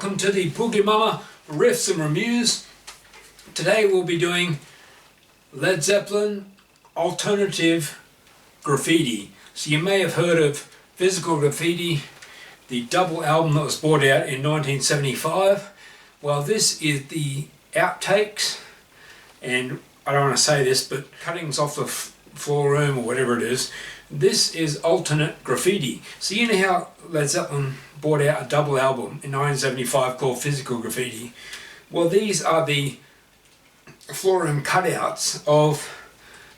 welcome to the Boogie Mama Riffs and Reviews. Today we'll be doing Led Zeppelin Alternative Graffiti. So you may have heard of Physical Graffiti, the double album that was brought out in 1975. Well, this is the outtakes, and I don't want to say this, but cuttings off the floor room or whatever it is. This is alternate graffiti. So you know how Led Zeppelin brought out a double album in 1975 called Physical Graffiti? Well, these are the floor room cutouts of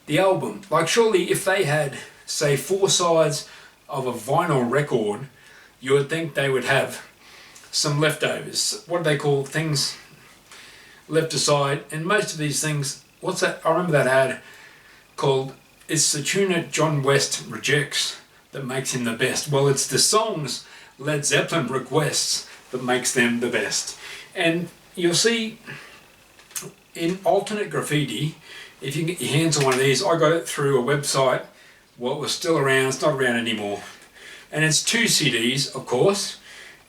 the album. Like, surely if they had, say, 4 sides of a vinyl record, you would think they would have some leftovers. What do they call things left aside? And most of these things, what's that? I remember that ad called "It's the tuna John West rejects that makes him the best." Well, it's the songs Led Zeppelin requests that makes them the best. And you'll see in alternate graffiti, if you can get your hands on one of these, I got it through a website. Well, it was still around, it's not around anymore. And it's 2 CDs, of course.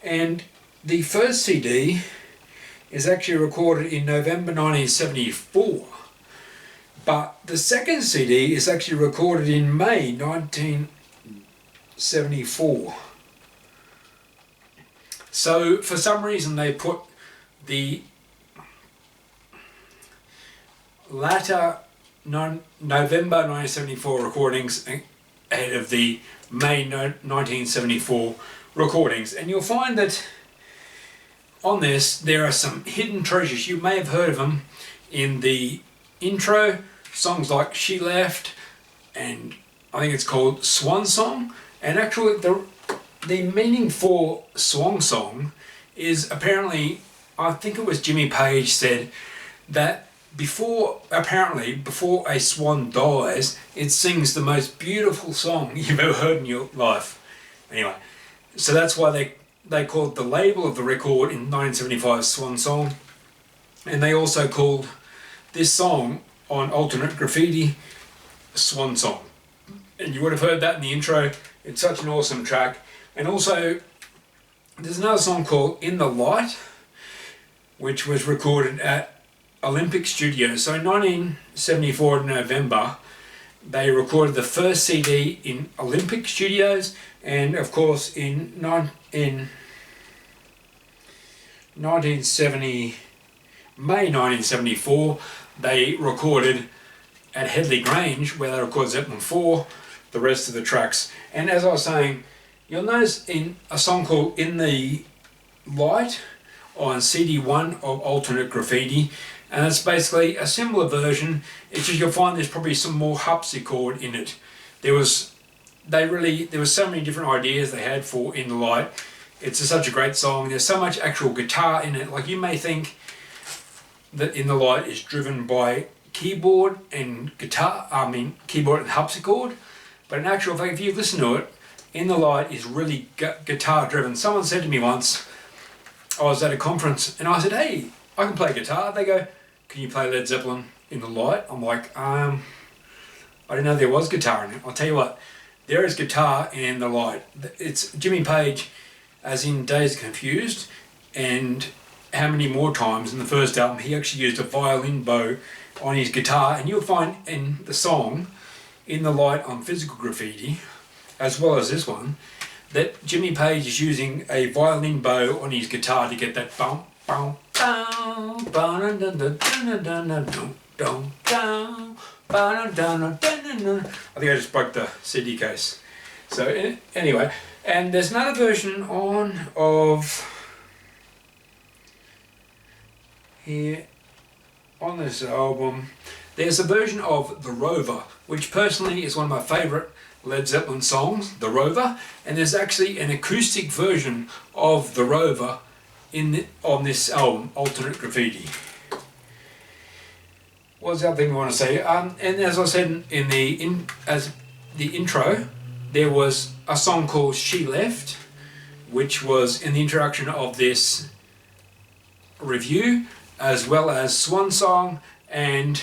And the first CD is actually recorded in November 1974. But the second CD is actually recorded in May 1974. So for some reason they put the latter November 1974 recordings ahead of the May 1974 recordings. And you'll find that on this there are some hidden treasures. You may have heard of them in the intro. Songs like She Left, and I think it's called Swan Song. And actually the meaning for Swan Song is apparently, I think it was Jimmy Page said that before a swan dies, it sings the most beautiful song you've ever heard in your life. Anyway, so that's why they called the label of the record in 1975 Swan Song. And they also called this song on alternate graffiti Swan Song. And you would have heard that in the intro. It's such an awesome track. And also there's another song called In the Light, which was recorded at Olympic Studios. So in 1974 in November they recorded the first CD in Olympic Studios, and of course in 1970 May 1974 they recorded at Headley Grange, where they recorded Zeppelin 4, the rest of the tracks. And as I was saying, you'll notice in a song called In the Light on CD1 of Alternate Graffiti, and it's basically a similar version. It's just you'll find there's probably some more harpsichord in it. There was so many different ideas they had for In the Light. It's such a great song. There's so much actual guitar in it. Like, you may think that In the Light is driven by keyboard and keyboard and harpsichord, but in actual fact, if you listen to it, In the Light is really guitar driven. Someone said to me once, I was at a conference and I said, "Hey, I can play guitar." They go, "Can you play Led Zeppelin In the Light?" I'm like, I didn't know there was guitar in it. I'll tell you what, there is guitar in The Light. It's Jimmy Page, as in Dazed Confused, and how many more times in the first album he actually used a violin bow on his guitar. And you'll find in the song In the Light on Physical Graffiti, as well as this one, that Jimmy Page is using a violin bow on his guitar to get that bump, bump, bum, bum, dun, dun, dun, dun, dun, dun, dun, dun, dun, dun. I think I just broke the CD case. So anyway, and there's another version of here on this album. There's a version of The Rover, which personally is one of my favourite Led Zeppelin songs, The Rover, and there's actually an acoustic version of The Rover on this album, Alternate Graffiti. What's the other thing I want to say? And as I said as the intro, there was a song called She Left, which was in the introduction of this review, as well as Swan Song and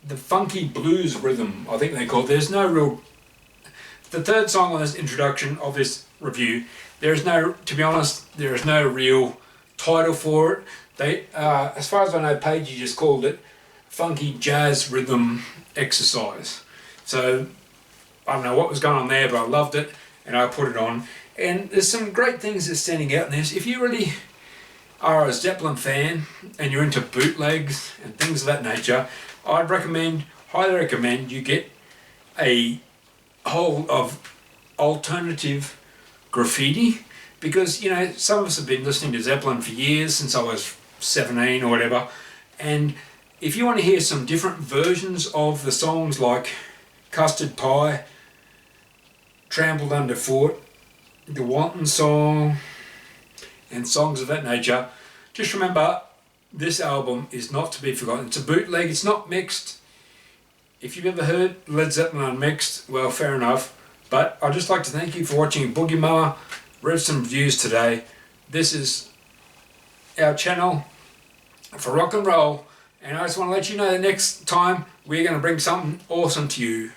the funky blues rhythm, I think they call it. There's no real... The third song on this introduction of this review, There's no, to be honest, there is no real title for it. They, as far as I know, Pagey just called it Funky Jazz Rhythm Exercise. So I don't know what was going on there, but I loved it and I put it on. And there's some great things that's standing out in this. If you really are a Zeppelin fan and you're into bootlegs and things of that nature, I'd recommend, highly recommend, you get a hold of alternative Graffiti, because, you know, some of us have been listening to Zeppelin for years, since I was 17 or whatever, and if you want to hear some different versions of the songs like Custard Pie, Trampled Underfoot, the Wanton Song, and songs of that nature, just remember this album is not to be forgotten. It's a bootleg, it's not mixed. If you've ever heard Led Zeppelin unmixed, well, fair enough. But I'd just like to thank you for watching Boogie Mower. Read some reviews today. This is our channel for rock and roll, and I just want to let you know that next time we're going to bring something awesome to you.